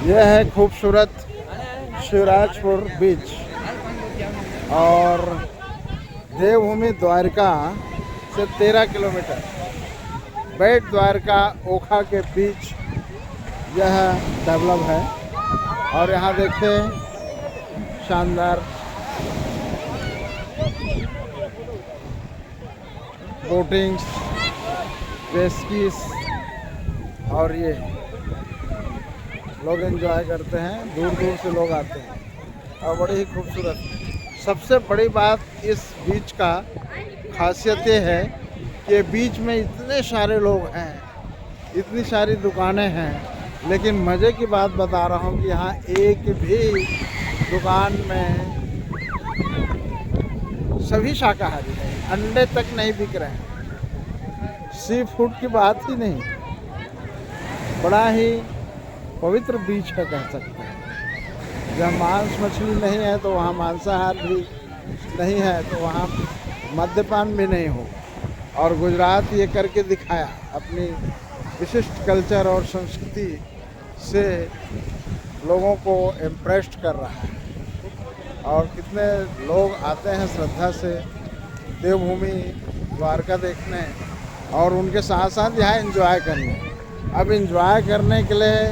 यह है खूबसूरत शिवराजपुर बीच और देवभूमि द्वारका से 13 किलोमीटर बेट द्वारका ओखा के बीच यह डेवलप है। और यहाँ देखें शानदार बोटिंग्स, रेस्कीस और ये लोग एंजॉय करते हैं। दूर दूर से लोग आते हैं और बड़ी ही खूबसूरत। सबसे बड़ी बात इस बीच का खासियत ये है कि बीच में इतने सारे लोग हैं, इतनी सारी दुकानें हैं, लेकिन मज़े की बात बता रहा हूँ कि यहाँ एक भी दुकान में सभी शाकाहारी हैं, अंडे तक नहीं बिक रहे हैं। सी फूड की बात ही नहीं। बड़ा ही पवित्र बीच है कह सकते हैं। जब मांस मछली नहीं है तो वहाँ मांसाहार भी नहीं है, तो वहाँ मद्यपान भी नहीं हो। और गुजरात ये करके दिखाया, अपनी विशिष्ट कल्चर और संस्कृति से लोगों को इम्प्रेस्ड कर रहा है। और कितने लोग आते हैं श्रद्धा से देवभूमि द्वारका देखने और उनके साथ साथ यहाँ एंजॉय करने। अब एंजॉय करने के लिए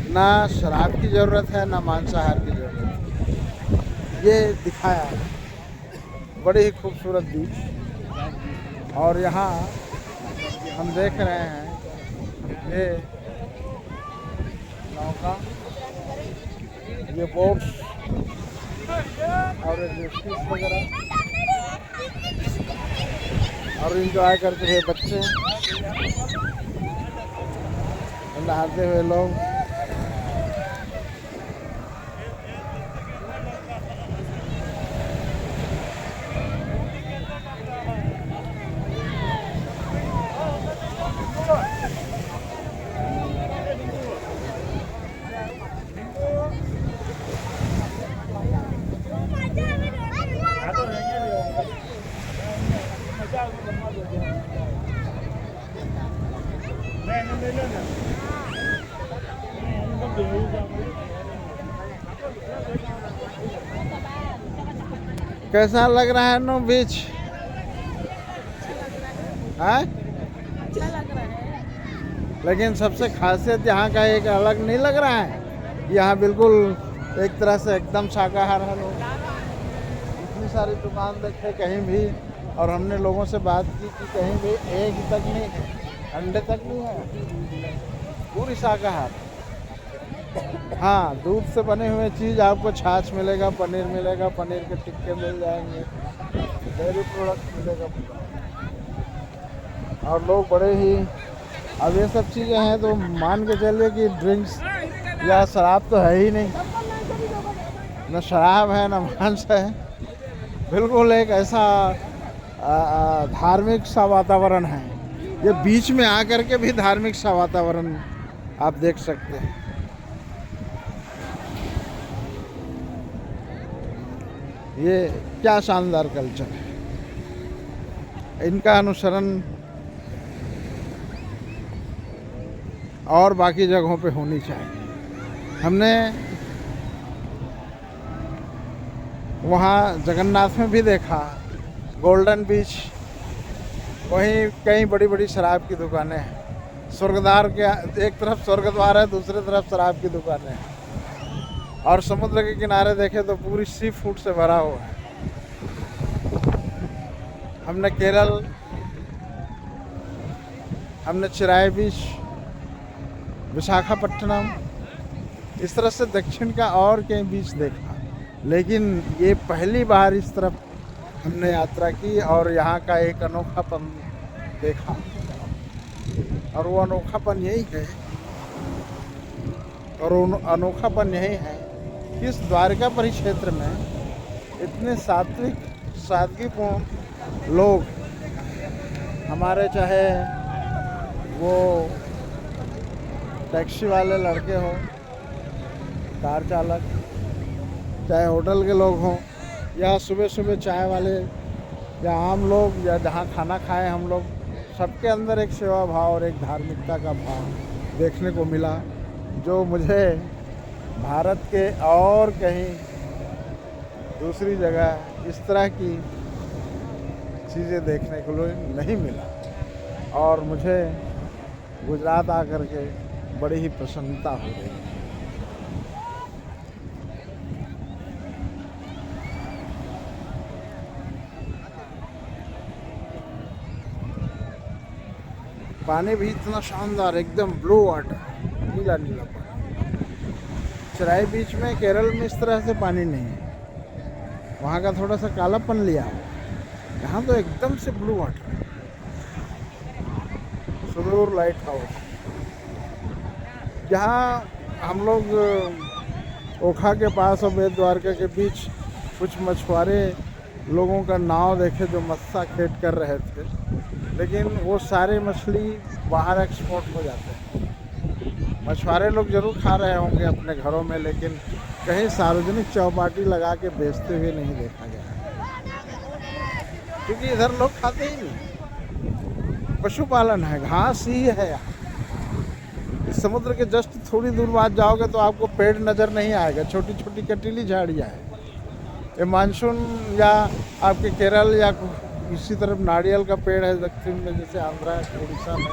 ना शराब की ज़रूरत है ना मांसाहार की ज़रूरत है। ये दिखाया है। बड़ी ही खूबसूरत बीच। और यहाँ हम देख रहे हैं ये नौका, ये बोट्स और रेस्कीस वगैरह और इंजॉय करते हुए बच्चे, नहाते हुए लोग। कैसा लग रहा है नो बीच? हाँ? अच्छा लग रहा है। लेकिन सबसे खासियत यहाँ का एक अलग नहीं लग रहा है? यहाँ बिल्कुल एक तरह से एकदम शाकाहार है लोग। इतनी सारी दुकान देखे कहीं भी, और हमने लोगों से बात की कि कहीं भी एक तक नहीं है, अंडे तक नहीं है, पूरी शाकाहार। हाँ, दूध से बने हुए चीज़ आपको छाछ मिलेगा, पनीर मिलेगा, पनीर के टिक्के मिल जाएंगे, डेयरी प्रोडक्ट मिलेगा। और लोग बड़े ही, अब ये सब चीज़ें हैं तो मान के चलिए कि ड्रिंक्स या शराब तो है ही नहीं, न शराब है न मांस है। बिल्कुल एक ऐसा धार्मिक सा वातावरण है। ये बीच में आकर के भी धार्मिक सा वातावरण आप देख सकते हैं। ये क्या शानदार कल्चर है। इनका अनुसरण और बाकी जगहों पे होनी चाहिए। हमने वहाँ जगन्नाथ में भी देखा, गोल्डन बीच, वहीं कई बड़ी बड़ी शराब की दुकानें हैं। स्वर्गद्वार के एक तरफ स्वर्गद्वार है, दूसरी तरफ शराब की दुकानें हैं। और समुद्र के किनारे देखें तो पूरी सी फूड से भरा हुआ है। हमने केरल, हमने चिराई बीच, विशाखापट्टनम, इस तरह से दक्षिण का और कई बीच देखा, लेकिन ये पहली बार इस तरफ हमने यात्रा की और यहाँ का एक अनोखापन देखा। और वो अनोखापन यही है, और अनोखापन यही है कि इस द्वारका परिक्षेत्र में इतने सात्विक, सादगीपूर्ण लोग, हमारे चाहे वो टैक्सी वाले लड़के हों, कार चालक, चाहे होटल के लोग हों, या सुबह सुबह चाय वाले, या आम लोग, या जहाँ खाना खाएं हम लोग, सबके अंदर एक सेवा भाव और एक धार्मिकता का भाव देखने को मिला, जो मुझे भारत के और कहीं दूसरी जगह इस तरह की चीज़ें देखने को नहीं मिला, और मुझे गुजरात आकर के बड़ी ही प्रसन्नता हो रही है। पानी भी इतना शानदार, एकदम ब्लू वाटर, नीला नीला पानी। चराई बीच में केरल में इस तरह से पानी नहीं है, वहाँ का थोड़ा सा कालापन लिया, यहाँ तो एकदम से ब्लू वाटर। सुदूर लाइट हाउस, जहाँ हम लोग ओखा के पास और बेट द्वारका के बीच कुछ मछुआरे लोगों का नाव देखे जो मत्स्या खेत कर रहे थे, लेकिन वो सारे मछली बाहर एक्सपोर्ट हो जाते हैं। मछुआरे लोग जरूर खा रहे होंगे अपने घरों में, लेकिन कहीं सार्वजनिक चौपाटी लगा के बेचते हुए नहीं देखा गया, क्योंकि इधर लोग खाते ही नहीं। पशुपालन है, घास ही है यहाँ। इस समुद्र के जस्ट थोड़ी दूर बाद जाओगे तो आपको पेड़ नज़र नहीं आएगा, छोटी छोटी कटीली झाड़ियाँ हैं। ये मानसून या आपके केरल या इसी तरफ नारियल का पेड़ है दक्षिण में, जैसे आंध्रा उड़ीसा में,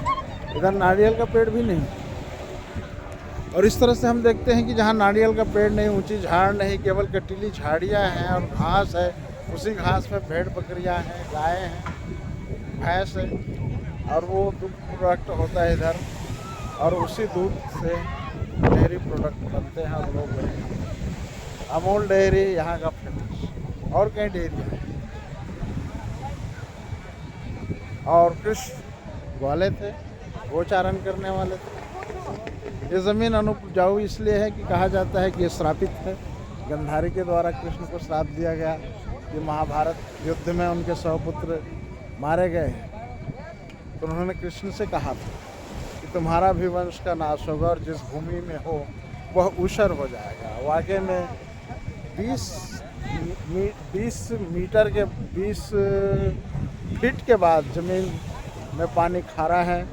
इधर नारियल का पेड़ भी नहीं। और इस तरह से हम देखते हैं कि जहाँ नारियल का पेड़ नहीं, ऊंची झाड़ नहीं, केवल कटीली झाड़ियाँ हैं और घास है, उसी घास में भेड़ बकरियाँ हैं, गायें हैं, भैंस है, और वो दूध प्रोडक्ट होता है इधर, और उसी दूध से डेयरी प्रोडक्ट बनते हैं और लोग लेते हैं। अमूल डेयरी यहाँ का फेमस, और कई डेयरी है। और कृष्ण वाले थे, गोचारण करने वाले थे। ये ज़मीन अनुपजाऊ इसलिए है कि कहा जाता है कि ये श्रापित है, गंधारी के द्वारा कृष्ण को श्राप दिया गया कि महाभारत युद्ध में उनके 100 पुत्र मारे गए, तो उन्होंने कृष्ण से कहा था कि तुम्हारा भी वंश का नाश होगा और जिस भूमि में हो वह ऊषर हो जाएगा। वाकई में 20 मीटर के 20 फीट के बाद ज़मीन में पानी खारा है,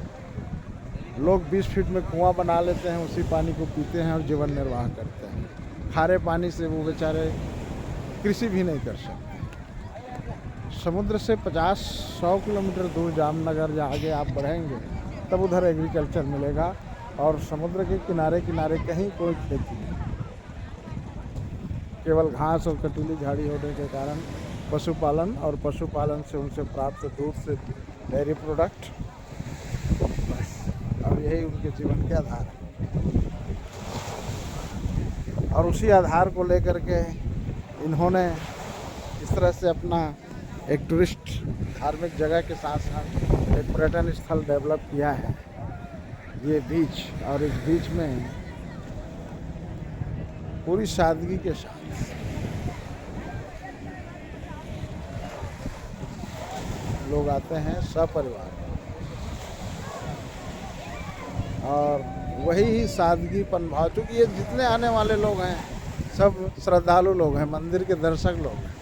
लोग 20 फीट में कुआं बना लेते हैं, उसी पानी को पीते हैं और जीवन निर्वाह करते हैं। खारे पानी से वो बेचारे कृषि भी नहीं कर सकते। समुद्र से 50-100 किलोमीटर दूर जामनगर या आगे आप बढ़ेंगे तब उधर एग्रीकल्चर मिलेगा, और समुद्र के किनारे किनारे कहीं कोई खेती नहीं, केवल घास और कटीली झाड़ी होने के कारण पशुपालन, और पशुपालन से उनसे प्राप्त दूध से डेयरी प्रोडक्ट, बस, और यही उनके जीवन के आधार है। और उसी आधार को लेकर के इन्होंने इस तरह से अपना एक टूरिस्ट धार्मिक जगह के साथ साथ एक पर्यटन स्थल डेवलप किया है, ये बीच। और इस बीच में पूरी सादगी के साथ लोग आते हैं सपरिवार, और वही ही सादगीपन भाव, चूँकि ये जितने आने वाले लोग हैं सब श्रद्धालु लोग हैं, मंदिर के दर्शक लोग हैं,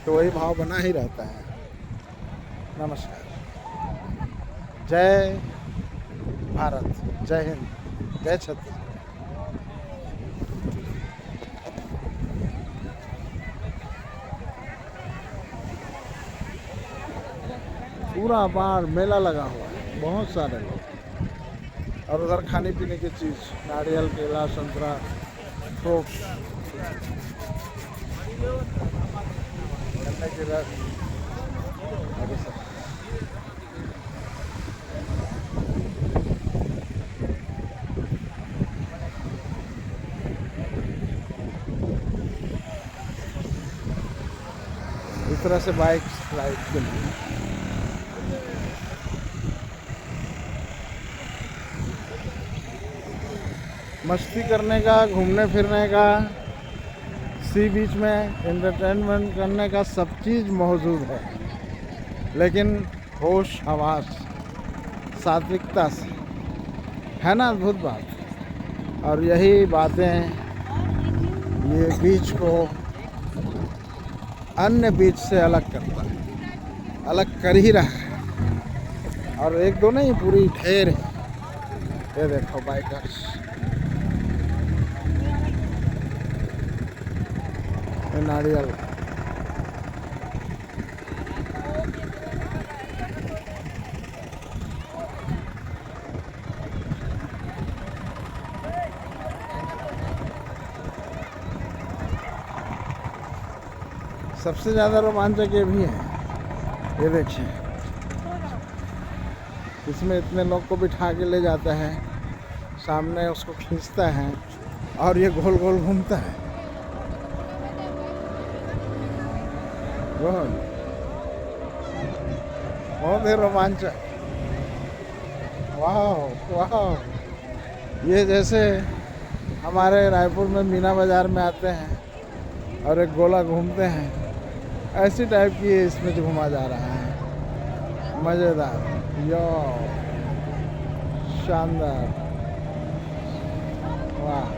तो वही भाव बना ही रहता है। नमस्कार, जय भारत, जय हिंद, जय छत्तीसगढ़। पूरा बार मेला लगा हुआ है, बहुत सारे लोग, और उधर खाने पीने की चीज़, नारियल, केला, संतरा, फ्रूट्स, गन्ने के रस, आगे सब। इस तरह से बाइक राइड के लिए मस्ती करने का, घूमने फिरने का, सी बीच में एंटरटेनमेंट करने का सब चीज़ मौजूद है, लेकिन होश हवास सात्विकता से, है ना अद्भुत बात। और यही बातें ये बीच को अन्य बीच से अलग करता है, अलग कर ही रहा है। और एक दो नहीं, पूरी ढेर है, ये देखो बाइकर्स, ये नारियल। सबसे ज़्यादा रोमांचक ये भी है, ये देखिए, इसमें इतने लोग को बिठा के ले जाता है, सामने उसको खींचता है और ये गोल गोल घूमता है। बहुत ही रोमांचक। वाह वाह, ये जैसे हमारे रायपुर में मीना बाजार में आते हैं और एक गोला घूमते हैं, ऐसी टाइप की इसमें जो घुमा जा रहा है। मज़ेदार, यो, शानदार, वाह।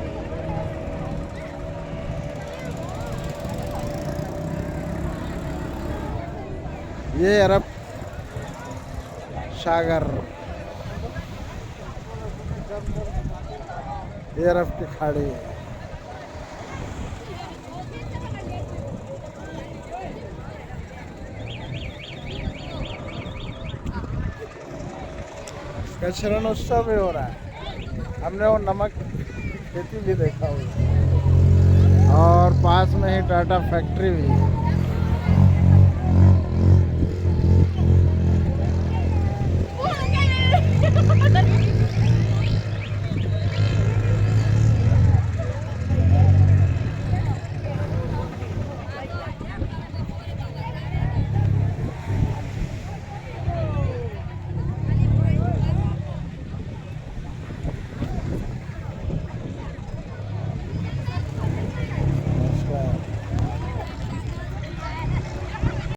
ये अरब सागर, ये अरब की खाड़ी है। कचरन उत्सव भी हो रहा है। हमने वो नमक खेती भी देखा हुआ और पास में ही टाटा फैक्ट्री भी है।